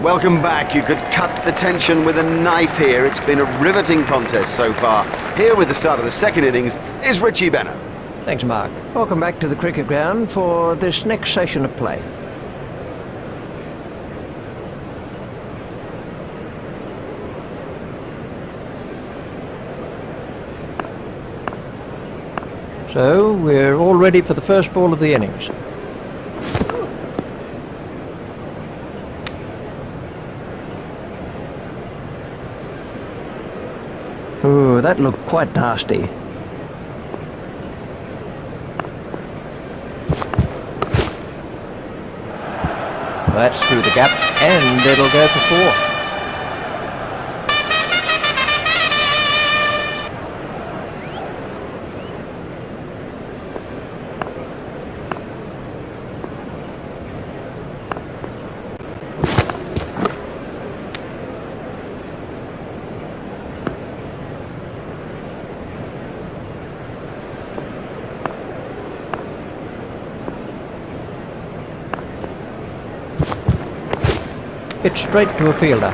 Welcome back. You could cut the tension with a knife here. It's been a riveting contest so far. Here with the start of the second innings is Richie Benner. Thanks, Mark. Welcome back to the cricket ground for this next session of play. So, we're all ready for the first ball of the innings. Ooh, that looked quite nasty. That's through the gap, and it'll go for 4. It's straight to a fielder.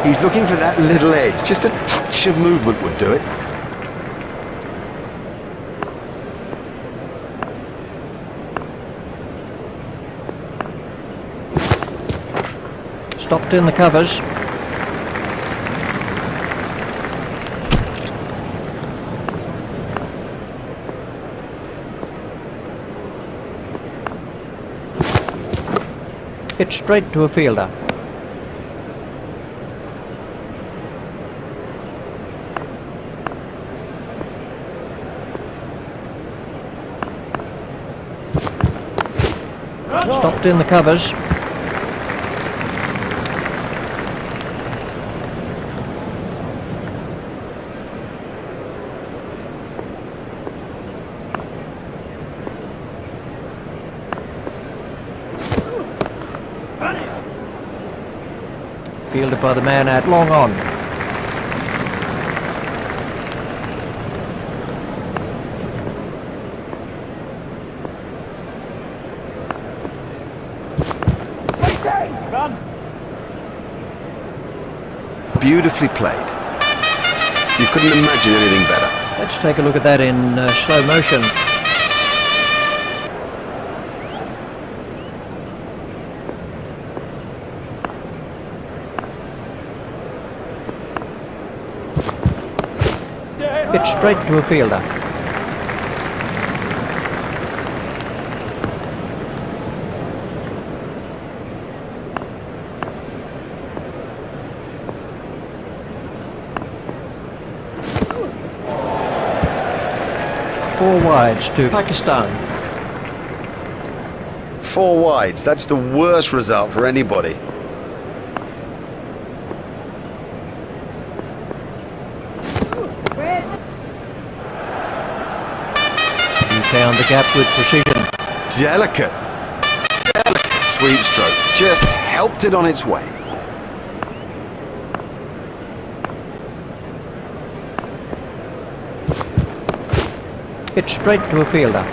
He's looking for that little edge. Just a touch of movement would do it. Stopped in the covers. It's straight to a fielder. Stopped in the covers. Fielded by the man out long on. Beautifully played. You couldn't imagine anything better. Let's take a look at that in slow motion. It's straight to a fielder. Four wides to Pakistan. 4 wides. That's the worst result for anybody. Found the gap with precision. Delicate sweep stroke. Just helped it on its way. It's straight to a fielder.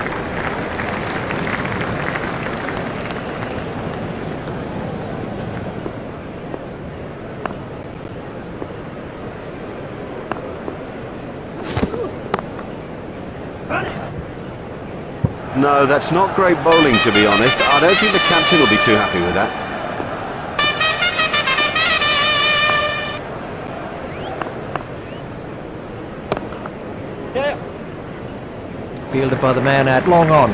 No, that's not great bowling, to be honest. I don't think the captain will be too happy with that. Fielded by the man out long on.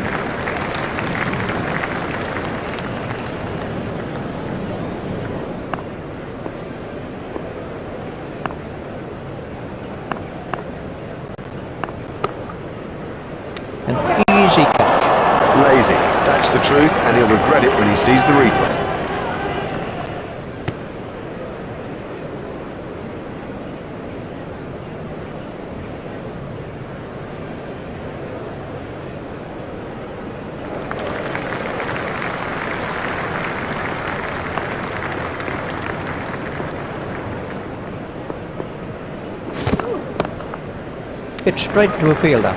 An easy catch. Lazy, that's the truth, and he'll regret it when he sees the replay. Hit straight to a fielder.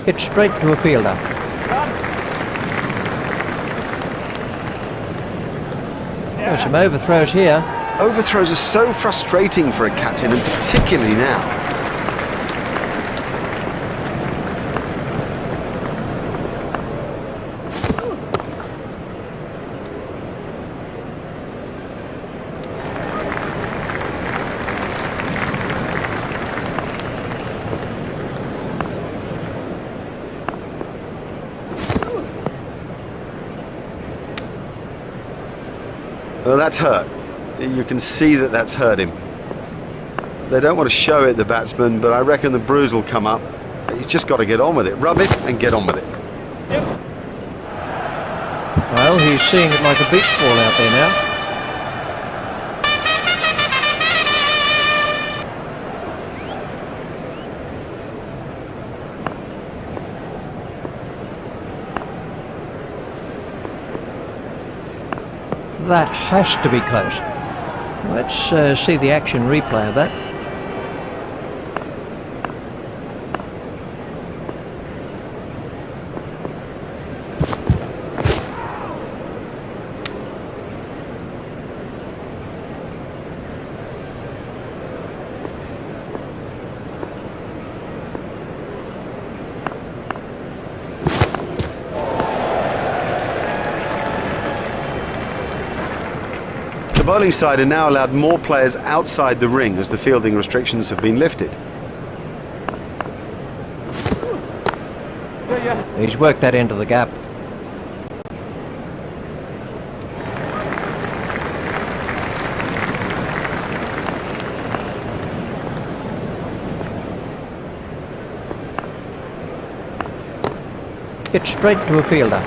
Hit straight to a fielder. There's some overthrows here. Overthrows are so frustrating for a captain, and particularly now. Well, that's hurt. You can see that that's hurt him. They don't want to show it, the batsman, but I reckon the bruise will come up. He's just got to get on with it. Rub it and get on with it. Well, he's seeing it like a beach ball out there now. That has to be close. Let's see the action replay of that. The bowling side are now allowed more players outside the ring as the fielding restrictions have been lifted. He's worked that into the gap. Hit straight to a fielder.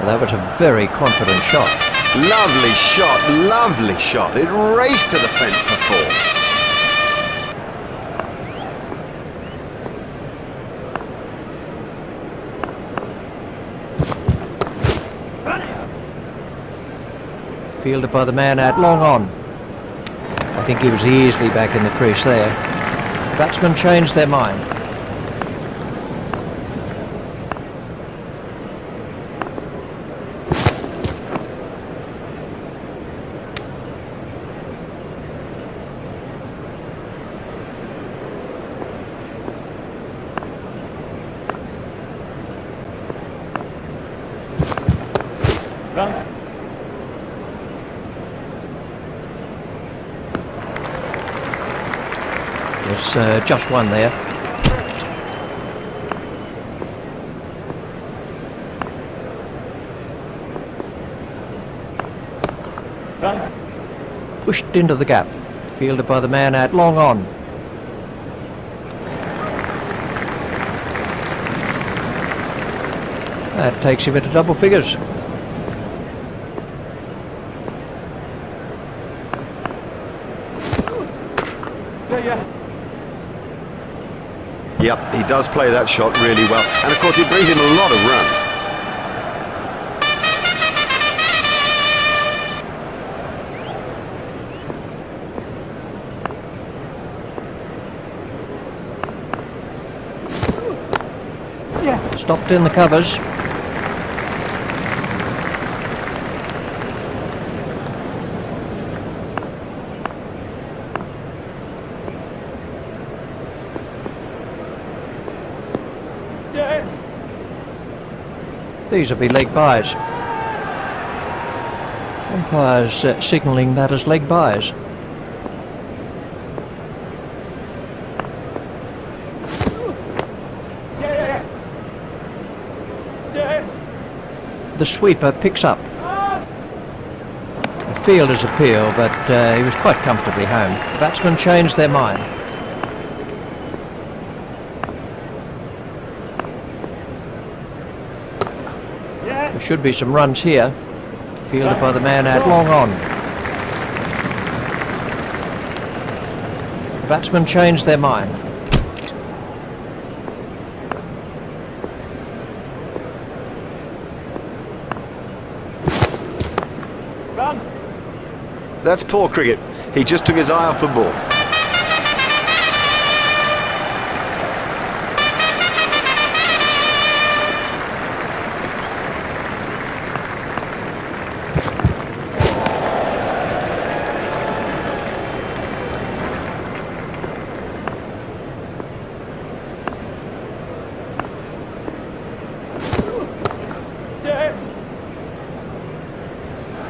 That was a very confident shot. Lovely shot, lovely shot. It raced to the fence for four. Fielded by the man out long on. I think he was easily back in the crease there. Batsmen changed their mind. There's just one there. Pushed into the gap. Fielded by the man out long on. That takes him into double figures. Yep, he does play that shot really well. And of course it brings him a lot of runs. Stopped in the covers. These will be leg byes. Umpires signalling that as leg byes. The sweeper picks up. The fielder's appeal, but he was quite comfortably home. The batsmen changed their mind. There should be some runs here. Fielded by the man out long on. The batsmen changed their mind. That's poor cricket. He just took his eye off the ball.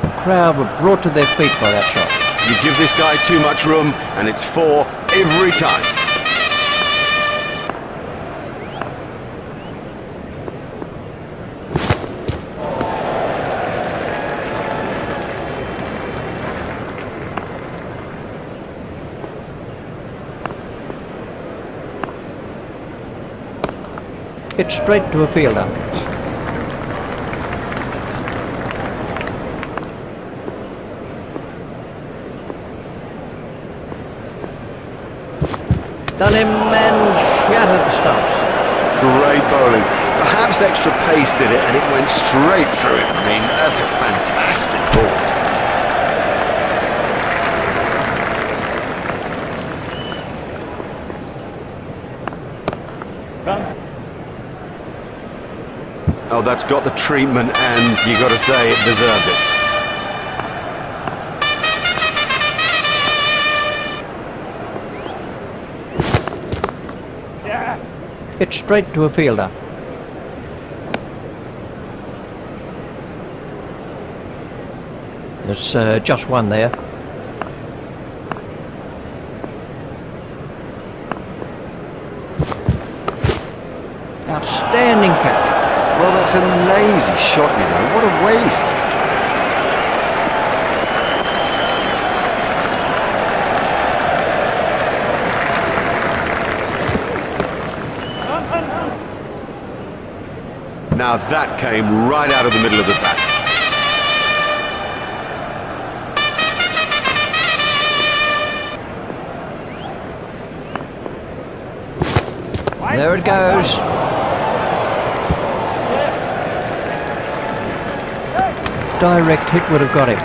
The crowd were brought to their feet by that shot. You give this guy too much room and it's 4 every time. Hit straight to a fielder. Done him and shattered the stumps. Great bowling. Perhaps extra pace did it and it went straight through him. I mean, that's a fantastic ball. Oh, that's got the treatment and you got to say it deserved it. Hit straight to a fielder. There's just one there. Outstanding catch. Well, that's a lazy shot, you know. What a waste. Now that came right out of the middle of the bat. There it goes. Direct hit would have got him.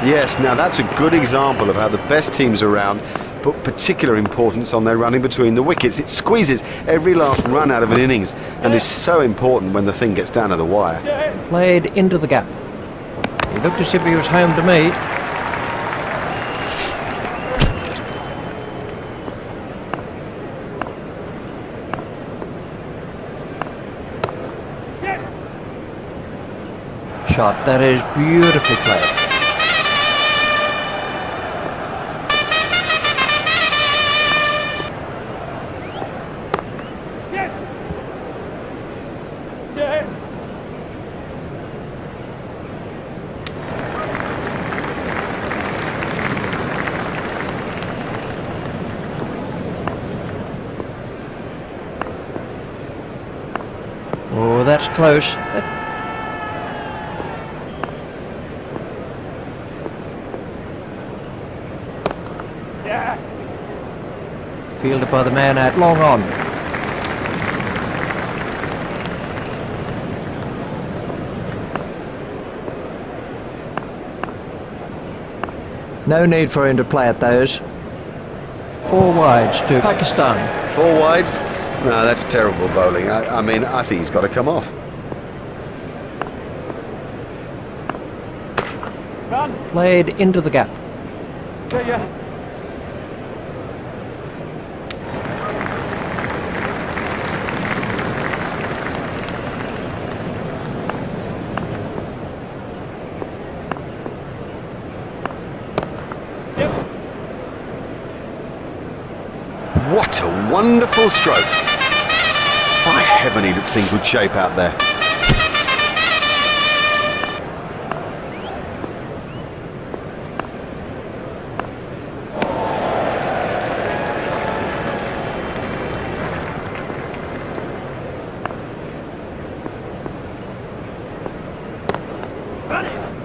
Yes, now that's a good example of how the best teams around put particular importance on their running between the wickets. It squeezes every last run out of an innings and is so important when the thing gets down to the wire. Played into the gap. He looked as if he was home to me. Shot, that is beautifully played. Oh, that's close. Fielded by the man out long on. No need for him to play at those. 4 wides to Pakistan. 4 wides? No, that's terrible bowling. I mean, I think he's got to come off. Played into the gap. What a wonderful stroke. By heaven, he looks in good shape out there.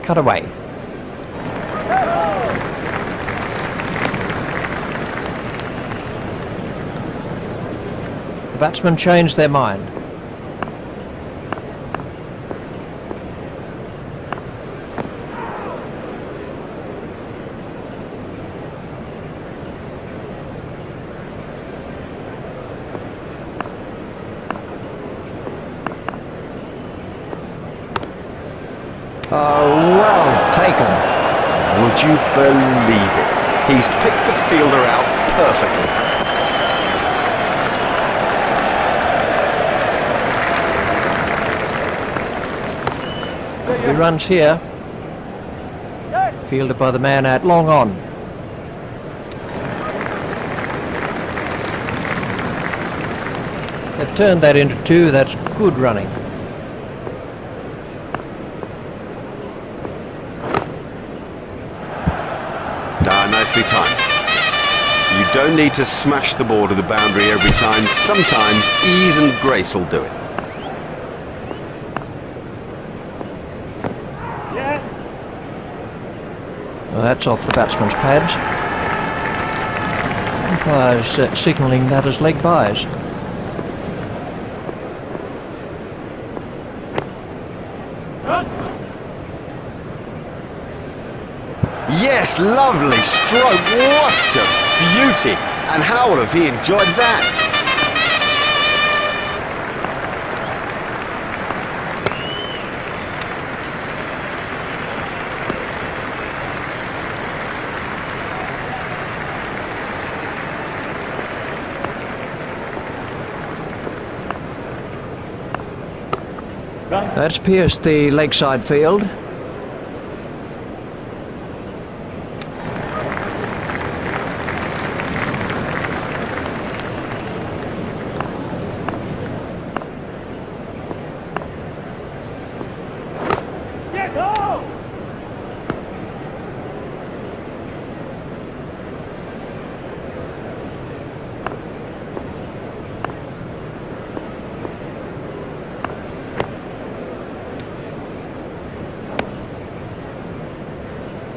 cut away. The batsmen changed their mind. Oh, well taken. Would you believe it? He's picked the fielder out perfectly. 3 runs here. Fielded by the man out long on. They've turned that into 2. That's good running. Nicely timed. You don't need to smash the ball to the boundary every time. Sometimes ease and grace will do it. Well, that's off the batsman's pads. Umpire's signalling that as leg byes. Yes, lovely stroke. What a beauty. And how have he enjoyed that? That's pierced the leg side field.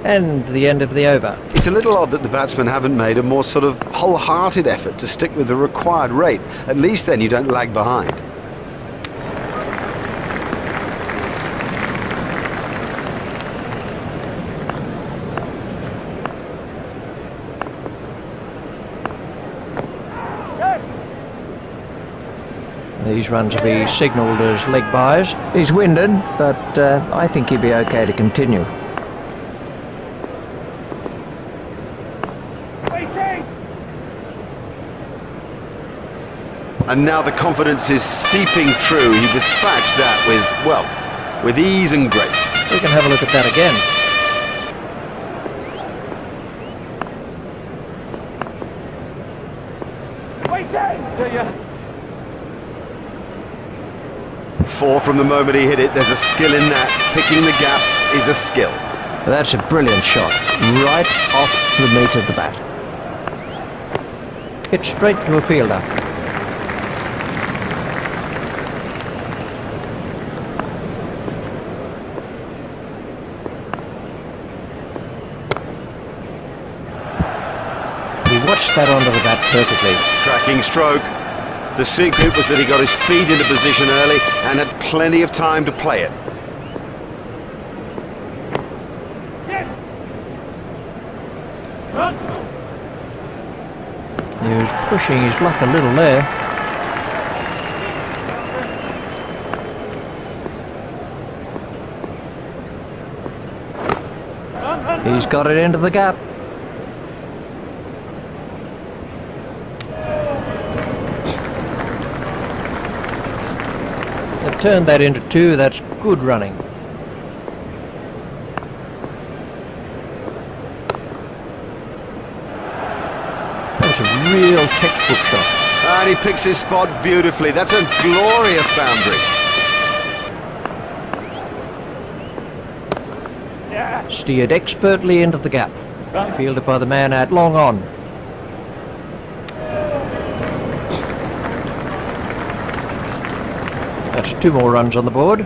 And the end of the over. It's a little odd that the batsmen haven't made a more sort of wholehearted effort to stick with the required rate. At least then you don't lag behind. These runs will be signalled as leg byes. He's winded, but I think he'll be okay to continue. And now the confidence is seeping through. He dispatched that with, well, with ease and grace. We can have a look at that again. Four from the moment he hit it. There's a skill in that. Picking the gap is a skill. That's a brilliant shot. Right off the meat of the bat. Hit straight to a fielder. Watched that onto the bat perfectly. Cracking stroke. The secret was that he got his feet into position early and had plenty of time to play it. Yes. He was pushing his luck a little there. He's got it into the gap. Turned that into 2. That's good running. That's a real textbook shot. And he picks his spot beautifully. That's a glorious boundary. Steered expertly into the gap. Fielded by the man out long on. That's 2 more runs on the board.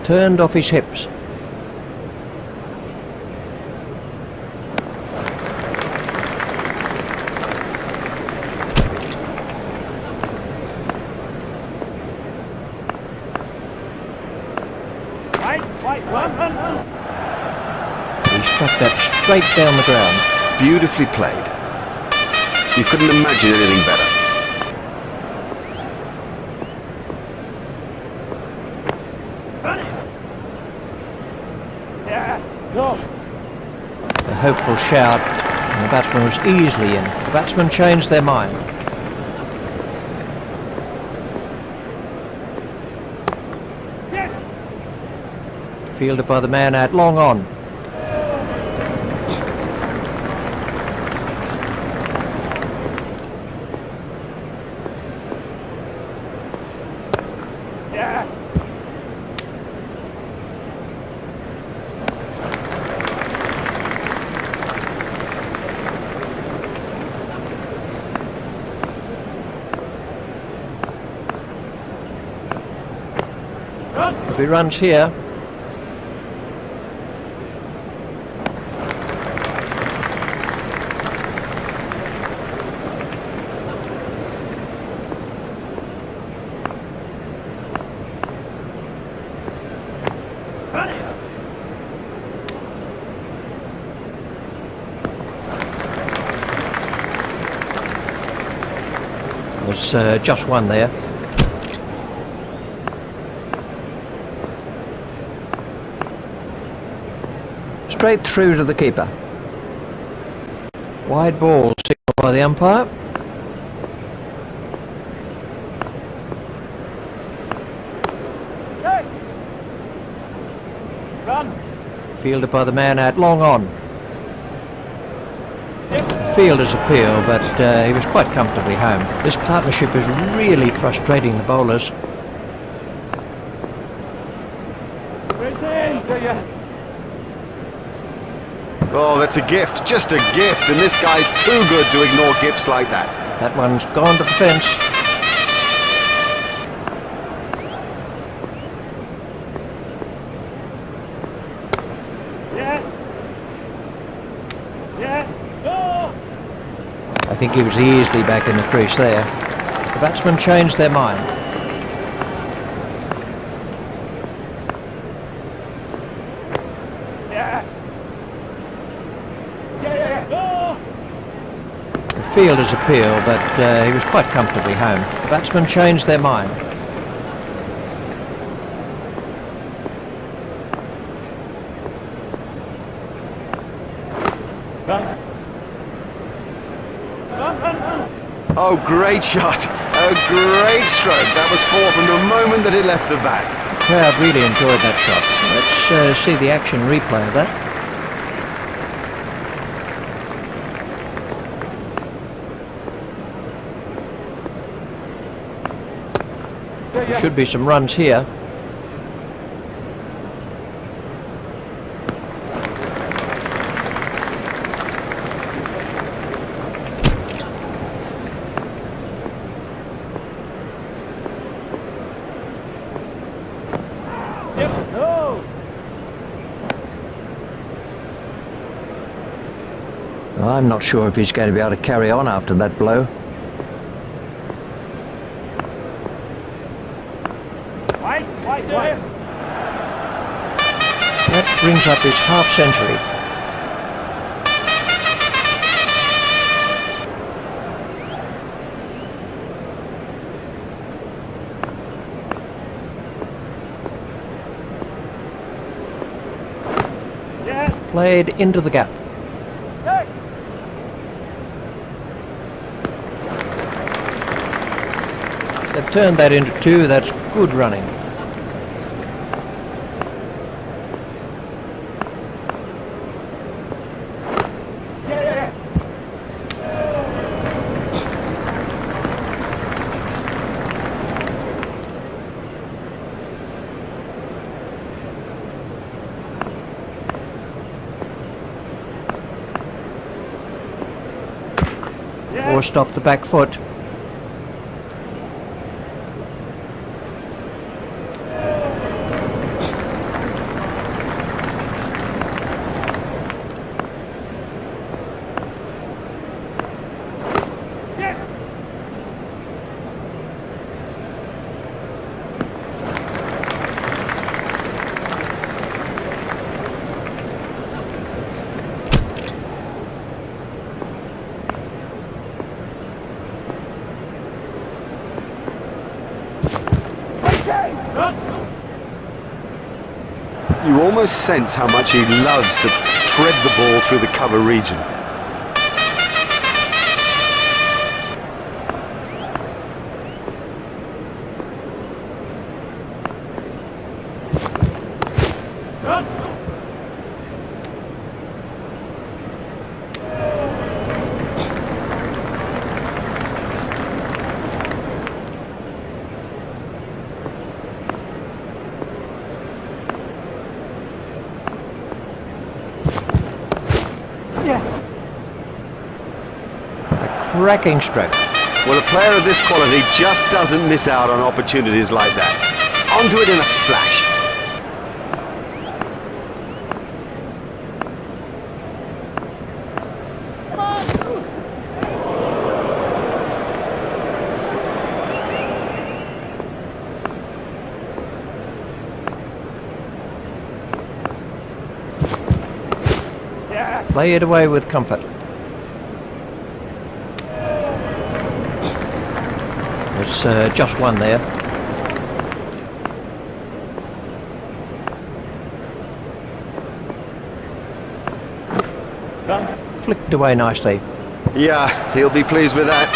Turned off his hips. He struck that straight down the ground. Beautifully played. You couldn't imagine anything better. A hopeful shout, and the batsman was easily in. The batsmen changed their mind. Fielded by the man out long on. If he runs here, was just one there. Straight through to the keeper. Wide ball signalled by the umpire. Run. Fielded by the man out long on. Fielder's appeal, but he was quite comfortably home. This partnership is really frustrating the bowlers. Oh, that's a gift, just a gift, and this guy's too good to ignore gifts like that. That one's gone to the fence. I think he was easily back in the crease there. The batsmen changed their mind. The fielder's appeal, but he was quite comfortably home. The batsmen changed their mind. Oh, great shot. A great stroke. That was four from the moment that it left the bat. The crowd really enjoyed that shot. Let's see the action replay of that. There should be some runs here. I'm not sure if he's going to be able to carry on after that blow. That brings up his half-century. Played into the gap. They've turned that into two. That's good running. Forced off the back foot. You almost sense how much he loves to thread the ball through the cover region. Cracking stroke. Well, a player of this quality just doesn't miss out on opportunities like that. Onto it in a flash. Play it away with comfort. It's just one there. Flicked away nicely. Yeah, he'll be pleased with that.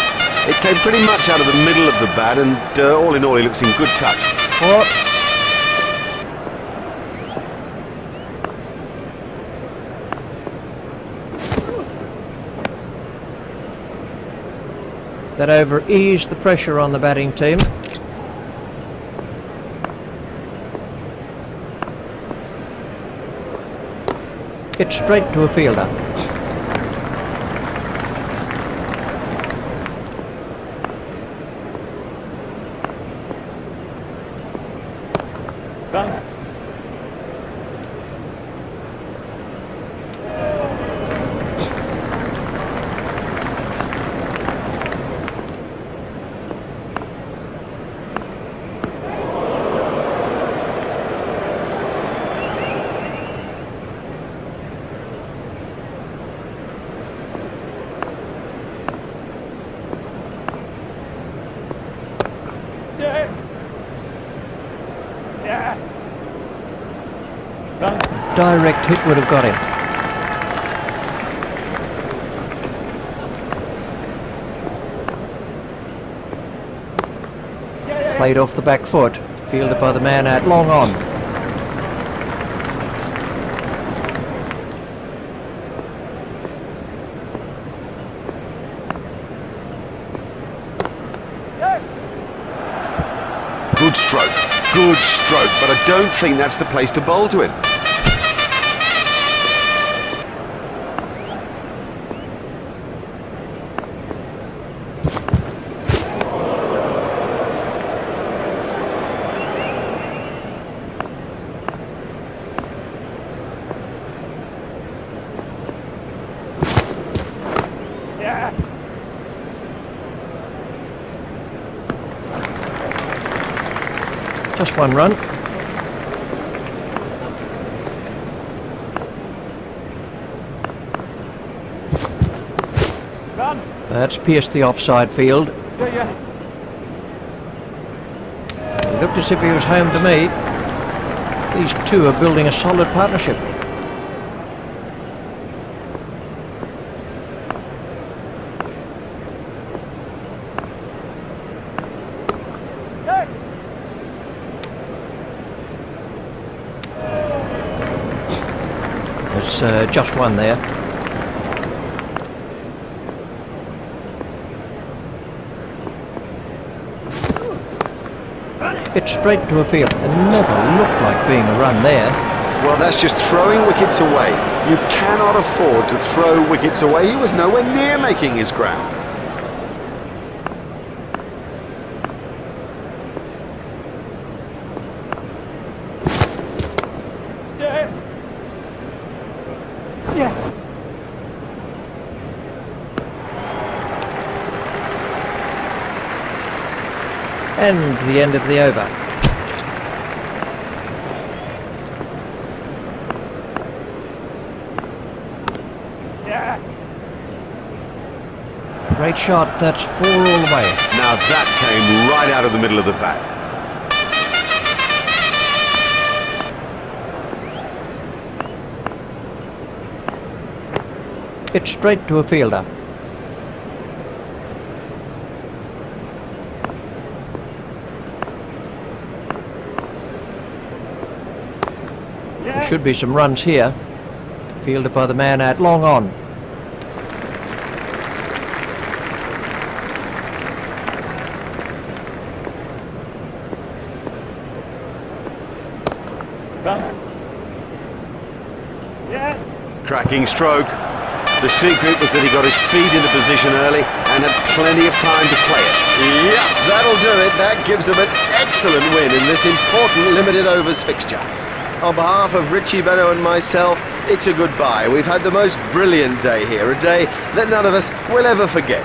It came pretty much out of the middle of the bat, and all in all, he looks in good touch. What? That over eased the pressure on the batting team. It's straight to a fielder. Direct hit would have got him. Played off the back foot, fielded by the man out long on. Good stroke, but I don't think that's the place to bowl to him. Just one run. That's pierced the offside field. He looked as if he was home to me. These two are building a solid partnership. There's just one there. It's straight to a field. It never looked like being a run there. Well, that's just throwing wickets away. You cannot afford to throw wickets away. He was nowhere near making his ground. And the end of the over. Great shot, that's 4 all the way. Now that came right out of the middle of the bat. It's straight to a fielder. There should be some runs here. Fielded by the man out long on. Cracking stroke. The secret was that he got his feet into position early and had plenty of time to play it. Yeah, that'll do it. That gives them an excellent win in this important limited overs fixture. On behalf of Richie Benno and myself, it's a goodbye. We've had the most brilliant day here, a day that none of us will ever forget.